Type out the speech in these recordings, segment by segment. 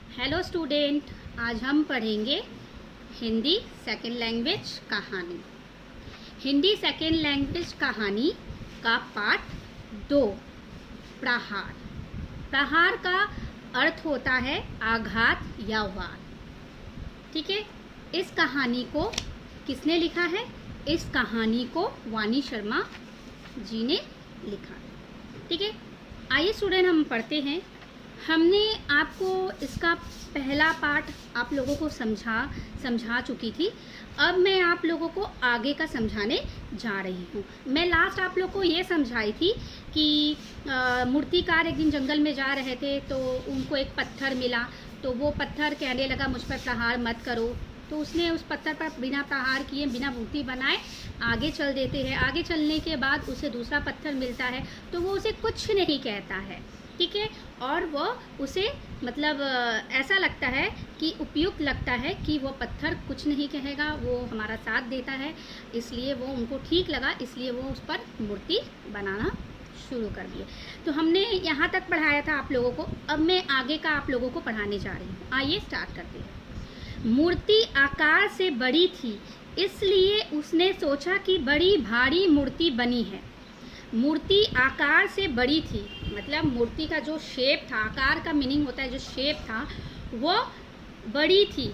Hello student, आज हम पढ़ेंगे हिंदी सेकेंड लैंग्वेज कहानी। हिंदी सेकेंड लैंग्वेज कहानी का पार्ट 2, प्रहार। प्रहार का अर्थ होता है आघात या वार। ठीक है, इस कहानी को किसने लिखा है? इस कहानी को वाणी शर्मा जी ने लिखा। ठीक है, आइए स्टूडेंट हम पढ़ते हैं। हमने आपको इसका पहला पार्ट आप लोगों को समझा चुकी थी। अब मैं आप लोगों को आगे का समझाने जा रही हूँ। मैं लास्ट आप लोग को ये समझाई थी कि मूर्तिकार एक दिन जंगल में जा रहे थे तो उनको एक पत्थर मिला, तो वो पत्थर कहने लगा मुझ पर प्रहार मत करो। तो उसने उस पत्थर पर बिना प्रहार किए, बिना मूर्ति बनाए आगे चल देते हैं। आगे चलने के बाद उसे दूसरा पत्थर मिलता है तो वो उसे कुछ नहीं कहता है। ठीक है, और वो उसे मतलब ऐसा लगता है कि उपयुक्त लगता है कि वो पत्थर कुछ नहीं कहेगा, वो हमारा साथ देता है, इसलिए वो उनको ठीक लगा, इसलिए वो उस पर मूर्ति बनाना शुरू कर दिए। तो हमने यहाँ तक पढ़ाया था आप लोगों को। अब मैं आगे का आप लोगों को पढ़ाने जा रही हूँ। आइए स्टार्ट करते हैं। मूर्ति आकार से बड़ी थी, इसलिए उसने सोचा कि बड़ी भारी मूर्ति बनी है। मूर्ति आकार से बड़ी थी, मतलब मूर्ति का जो शेप था, आकार का मीनिंग होता है जो शेप था, वो बड़ी थी,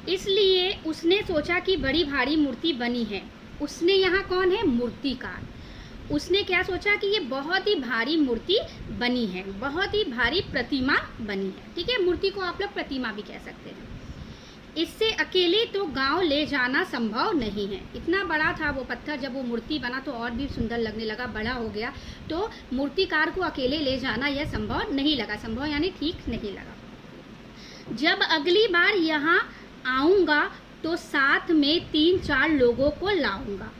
इसलिए उसने सोचा कि बड़ी भारी मूर्ति बनी है। उसने यहाँ कौन है? मूर्तिकार। उसने क्या सोचा कि ये बहुत ही भारी मूर्ति बनी है, बहुत ही भारी प्रतिमा बनी है। ठीक है, मूर्ति को आप लोग प्रतिमा भी कह सकते हैं। इससे अकेले तो गांव ले जाना संभव नहीं है। इतना बड़ा था वो पत्थर, जब वो मूर्ति बना तो और भी सुंदर लगने लगा, बड़ा हो गया, तो मूर्तिकार को अकेले ले जाना यह संभव नहीं लगा। संभव यानी ठीक नहीं लगा। जब अगली बार यहाँ आऊँगा तो साथ में 3-4 लोगों को लाऊंगा।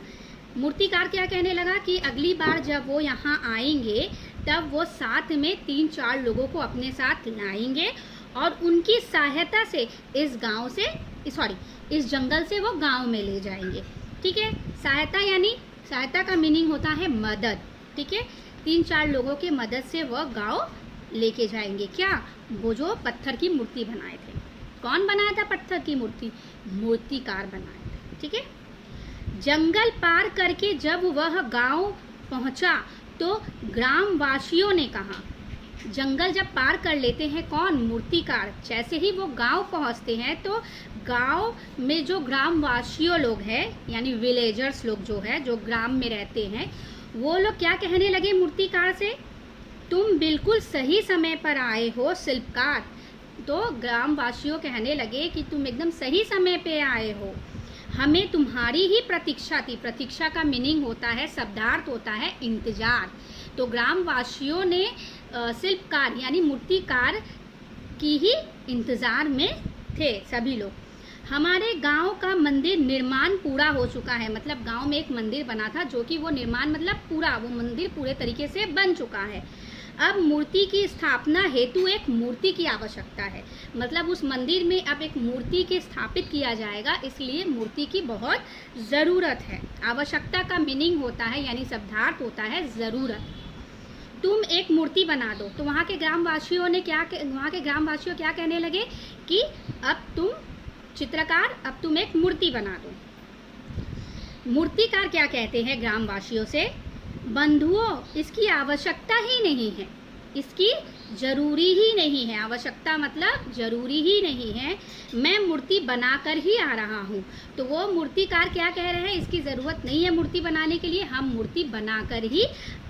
मूर्तिकार क्या कहने लगा कि अगली बार जब वो यहाँ आएंगे तब वो साथ में 3-4 लोगों को अपने साथ लाएंगे और उनकी सहायता से इस जंगल से वो गांव में ले जाएंगे। ठीक है, सहायता यानी सहायता का मीनिंग होता है मदद। ठीक है, 3-4 लोगों के मदद से वह गांव लेके जाएंगे। क्या? वो जो पत्थर की मूर्ति बनाए थे। कौन बनाया था पत्थर की मूर्ति? मूर्तिकार बनाया था। ठीक है, जंगल पार करके जब वह गांव पहुंचा तो ग्रामवासियों ने कहा, जंगल जब पार कर लेते हैं कौन? मूर्तिकार। जैसे ही वो गांव पहुंचते हैं तो गांव में जो ग्रामवासियों लोग हैं, यानी विलेजर्स लोग जो है, जो ग्राम में रहते हैं, वो लोग क्या कहने लगे मूर्तिकार से? तुम बिल्कुल सही समय पर आए हो शिल्पकार। तो ग्रामवासियों कहने लगे कि तुम एकदम सही समय पे आए हो, हमें तुम्हारी ही प्रतीक्षा थी। प्रतीक्षा का मीनिंग होता है, शब्दार्थ होता है इंतजार। तो ग्रामवासियों ने शिल्पकार यानी मूर्तिकार की ही इंतजार में थे सभी लोग। हमारे गांव का मंदिर निर्माण पूरा हो चुका है। मतलब गांव में एक मंदिर बना था, जो कि वो निर्माण मतलब पूरा, वो मंदिर पूरे तरीके से बन चुका है। अब मूर्ति की स्थापना हेतु एक मूर्ति की आवश्यकता है। मतलब उस मंदिर में अब एक मूर्ति के स्थापित किया जाएगा, इसलिए मूर्ति की बहुत ज़रूरत है। आवश्यकता का मीनिंग होता है यानी शब्दार्थ होता है ज़रूरत। तुम एक मूर्ति बना दो। तो वहाँ के ग्रामवासियों क्या कहने लगे कि अब तुम चित्रकार, अब तुम एक मूर्ति बना दो। मूर्तिकार क्या कहते हैं ग्रामवासियों से? बंधुओं, इसकी आवश्यकता ही नहीं है, इसकी जरूरी ही नहीं है। आवश्यकता मतलब जरूरी ही नहीं है, मैं मूर्ति बनाकर ही आ रहा हूँ। तो वो मूर्तिकार क्या कह रहे हैं? इसकी ज़रूरत नहीं है मूर्ति बनाने के लिए, हम मूर्ति बनाकर ही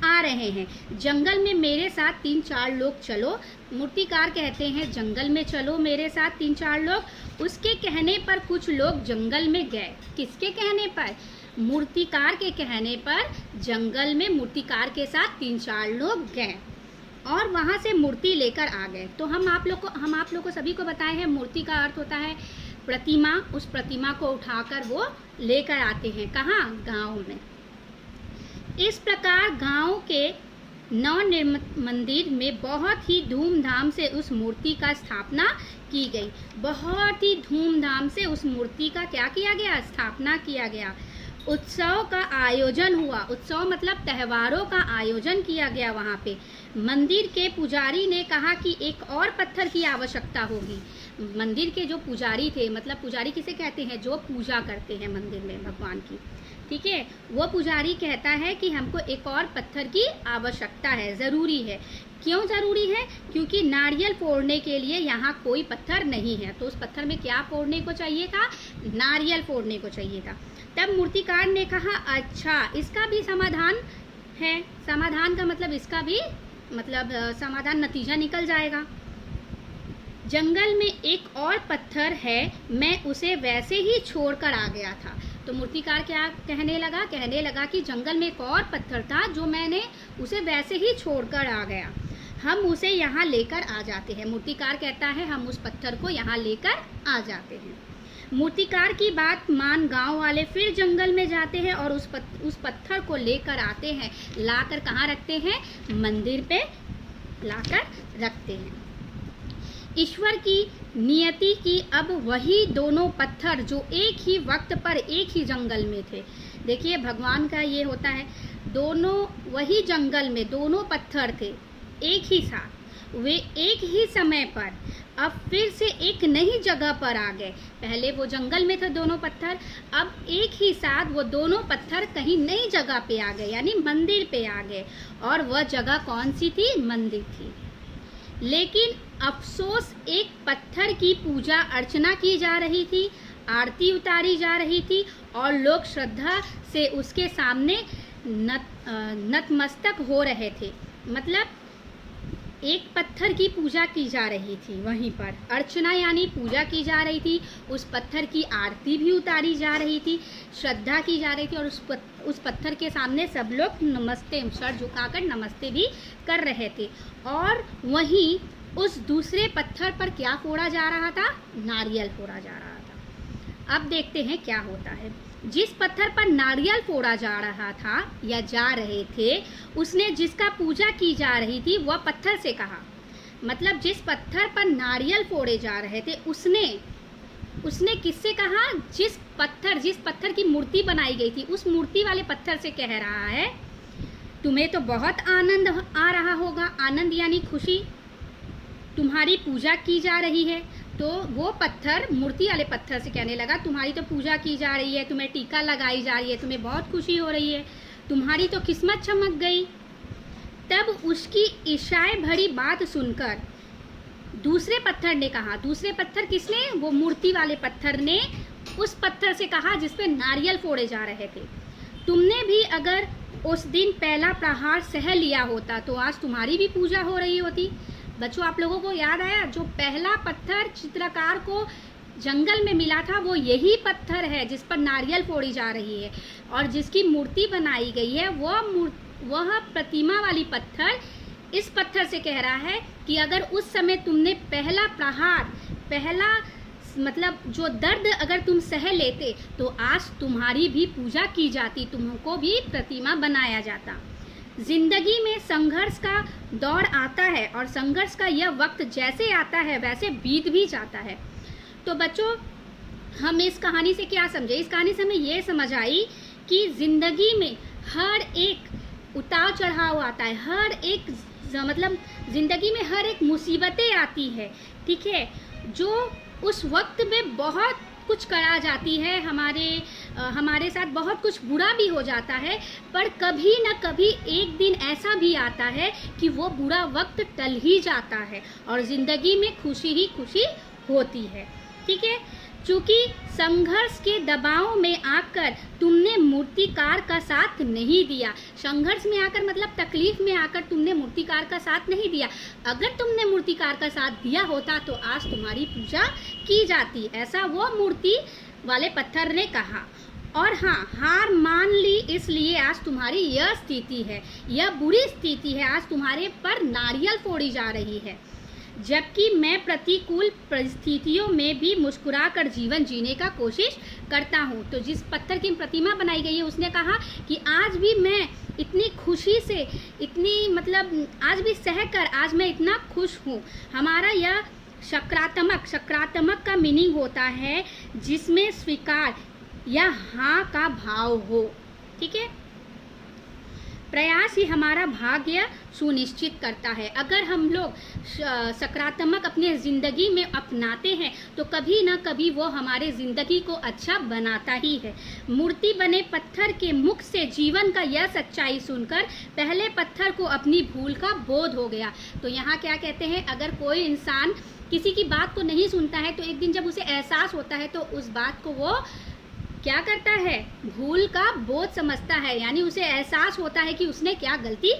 आ रहे हैं। जंगल में मेरे साथ 3-4 लोग चलो। मूर्तिकार कहते हैं जंगल में चलो मेरे साथ 3-4 लोग। उसके कहने पर कुछ लोग जंगल में गए। किसके कहने पर? मूर्तिकार के कहने पर जंगल में मूर्तिकार के साथ 3-4 लोग गए और वहाँ से मूर्ति लेकर आ गए। तो हम आप लोग को सभी को बताए हैं मूर्ति का अर्थ होता है प्रतिमा। उस प्रतिमा को उठाकर वो लेकर आते हैं। कहाँ? गांव में। इस प्रकार गांव के नवनिर्मित मंदिर में बहुत ही धूमधाम से उस मूर्ति का स्थापना की गई। बहुत ही धूमधाम से उस मूर्ति का क्या किया गया? स्थापना किया गया। उत्सव का आयोजन हुआ। उत्सव मतलब त्योहारों का आयोजन किया गया वहाँ पे। मंदिर के पुजारी ने कहा कि एक और पत्थर की आवश्यकता होगी। मंदिर के जो पुजारी थे, मतलब पुजारी किसे कहते हैं, जो पूजा करते हैं मंदिर में भगवान की, ठीक है, वो पुजारी कहता है कि हमको एक और पत्थर की आवश्यकता है, ज़रूरी है। क्यों ज़रूरी है? क्योंकि नारियल फोड़ने के लिए यहाँ कोई पत्थर नहीं है। तो उस पत्थर में क्या फोड़ने को चाहिए था? नारियल फोड़ने को चाहिए था। तब मूर्तिकार ने कहा अच्छा, इसका भी समाधान है। समाधान का मतलब इसका भी समाधान, नतीजा निकल जाएगा। जंगल में एक और पत्थर है, मैं उसे वैसे ही छोड़कर आ गया था। तो मूर्तिकार क्या कहने लगा कि जंगल में एक और पत्थर था जो मैंने उसे वैसे ही छोड़कर आ गया, हम उसे यहाँ लेकर आ जाते हैं। मूर्तिकार कहता है हम उस पत्थर को यहाँ लेकर आ जाते हैं। मूर्तिकार की बात मान गांव वाले फिर जंगल में जाते हैं और उस पत्थर को लेकर आते हैं। लाकर कहाँ रखते हैं? मंदिर पे लाकर रखते हैं। ईश्वर की नियति की अब वही दोनों पत्थर जो एक ही वक्त पर एक ही जंगल में थे। देखिए भगवान का ये होता है, दोनों वही जंगल में दोनों पत्थर थे एक ही साथ, वे एक ही समय पर अब फिर से एक नई जगह पर आ गए। पहले वो जंगल में थे दोनों पत्थर, अब एक ही साथ वो दोनों पत्थर कहीं नई जगह पे आ गए, यानी मंदिर पे आ गए। और वह जगह कौन सी थी? मंदिर थी। लेकिन अफसोस, एक पत्थर की पूजा अर्चना की जा रही थी, आरती उतारी जा रही थी और लोग श्रद्धा से उसके सामने नतमस्तक हो रहे थे। मतलब एक पत्थर की पूजा की जा रही थी, वहीं पर अर्चना यानी पूजा की जा रही थी, उस पत्थर की आरती भी उतारी जा रही थी, श्रद्धा की जा रही थी और उस पत्थर के सामने सब लोग नमस्ते, सर झुकाकर नमस्ते भी कर रहे थे। और वहीं उस दूसरे पत्थर पर क्या फोड़ा जा रहा था? नारियल फोड़ा जा रहा था। अब देखते हैं क्या होता है। जिस पत्थर पर नारियल फोड़ा जा रहा था या जा रहे थे, उसने जिसका पूजा की जा रही थी वह पत्थर से कहा, मतलब जिस पत्थर पर नारियल फोड़े जा रहे थे उसने किससे कहा? जिस पत्थर की मूर्ति बनाई गई थी उस मूर्ति वाले पत्थर से कह रहा है, तुम्हें तो बहुत आनंद आ रहा होगा। आनंद यानी खुशी, तुम्हारी पूजा की जा रही है। तो वो पत्थर मूर्ति वाले पत्थर से कहने लगा, तुम्हारी तो पूजा की जा रही है, तुम्हें टीका लगाई जा रही है, तुम्हें बहुत खुशी हो रही है, तुम्हारी तो किस्मत चमक गई। तब उसकी ईर्ष्या भरी बात सुनकर दूसरे पत्थर ने कहा, दूसरे पत्थर किसने? वो मूर्ति वाले पत्थर ने उस पत्थर से कहा जिस पे नारियल फोड़े जा रहे थे, तुमने भी अगर उस दिन पहला प्रहार सह लिया होता तो आज तुम्हारी भी पूजा हो रही होती। बच्चों, आप लोगों को याद आया जो पहला पत्थर चित्रकार को जंगल में मिला था वो यही पत्थर है जिस पर नारियल फोड़ी जा रही है और जिसकी मूर्ति बनाई गई है। वह प्रतिमा वाली पत्थर इस पत्थर से कह रहा है कि अगर उस समय तुमने पहला प्रहार, पहला मतलब जो दर्द अगर तुम सह लेते तो आज तुम्हारी भी पूजा की जाती, तुमको भी प्रतिमा बनाया जाता। जिंदगी में संघर्ष का दौर आता है और संघर्ष का यह वक्त जैसे आता है वैसे बीत भी जाता है। तो बच्चों, हम इस कहानी से क्या समझे? इस कहानी से हमें ये समझ आई कि जिंदगी में हर एक उतार चढ़ाव आता है, हर एक मतलब जिंदगी में हर एक मुसीबतें आती है, ठीक है, जो उस वक्त में बहुत कुछ करा जाती है, हमारे साथ बहुत कुछ बुरा भी हो जाता है, पर कभी न कभी एक दिन ऐसा भी आता है कि वो बुरा वक्त टल ही जाता है और ज़िंदगी में खुशी ही खुशी होती है, ठीक है। चूँकि संघर्ष के दबाव में आकर तुमने मूर्तिकार का साथ नहीं दिया, संघर्ष में आकर मतलब तकलीफ में आकर तुमने मूर्तिकार का साथ नहीं दिया। अगर तुमने मूर्तिकार का साथ दिया होता तो आज तुम्हारी पूजा की जाती, ऐसा वो मूर्ति वाले पत्थर ने कहा। और हाँ, हार मान ली इसलिए आज तुम्हारी यह स्थिति है, यह बुरी स्थिति है, आज तुम्हारे पर नारियल फोड़ी जा रही है, जबकि मैं प्रतिकूल परिस्थितियों में भी मुस्कुराकर जीवन जीने का कोशिश करता हूँ। तो जिस पत्थर की प्रतिमा बनाई गई है उसने कहा कि आज भी मैं इतनी खुशी से, इतनी मतलब आज भी सहकर आज मैं इतना खुश हूँ। हमारा यह सकारात्मक का मीनिंग होता है जिसमें स्वीकार या हाँ का भाव हो, ठीक है। प्रयास ही हमारा भाग्य सुनिश्चित करता है। अगर हम लोग सकारात्मक अपने ज़िंदगी में अपनाते हैं तो कभी ना कभी वो हमारे ज़िंदगी को अच्छा बनाता ही है। मूर्ति बने पत्थर के मुख से जीवन का यह सच्चाई सुनकर पहले पत्थर को अपनी भूल का बोध हो गया। तो यहाँ क्या कहते हैं, अगर कोई इंसान किसी की बात को नहीं सुनता है तो एक दिन जब उसे एहसास होता है तो उस बात को वो क्या करता है, भूल का बोध समझता है, यानी उसे एहसास होता है कि उसने क्या गलती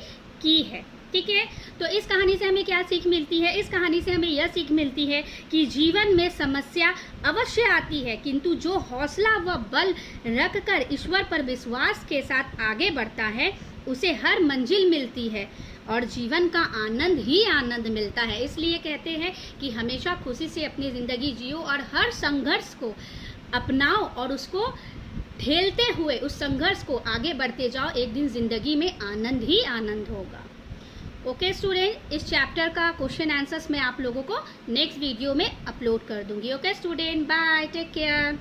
की है। ठीक है, तो इस कहानी से हमें क्या सीख मिलती है? इस कहानी से हमें यह सीख मिलती है कि जीवन में समस्या अवश्य आती है, किंतु जो हौसला व बल रखकर ईश्वर पर विश्वास के साथ आगे बढ़ता है उसे हर मंजिल मिलती है और जीवन का आनंद ही आनंद मिलता है। इसलिए कहते हैं कि हमेशा खुशी से अपनी ज़िंदगी जियो और हर संघर्ष को अपनाओ और उसको झेलते हुए उस संघर्ष को आगे बढ़ते जाओ। एक दिन ज़िंदगी में आनंद ही आनंद होगा। ओके स्टूडेंट, इस चैप्टर का क्वेश्चन आंसर्स मैं आप लोगों को नेक्स्ट वीडियो में अपलोड कर दूंगी। Okay student, bye, take care.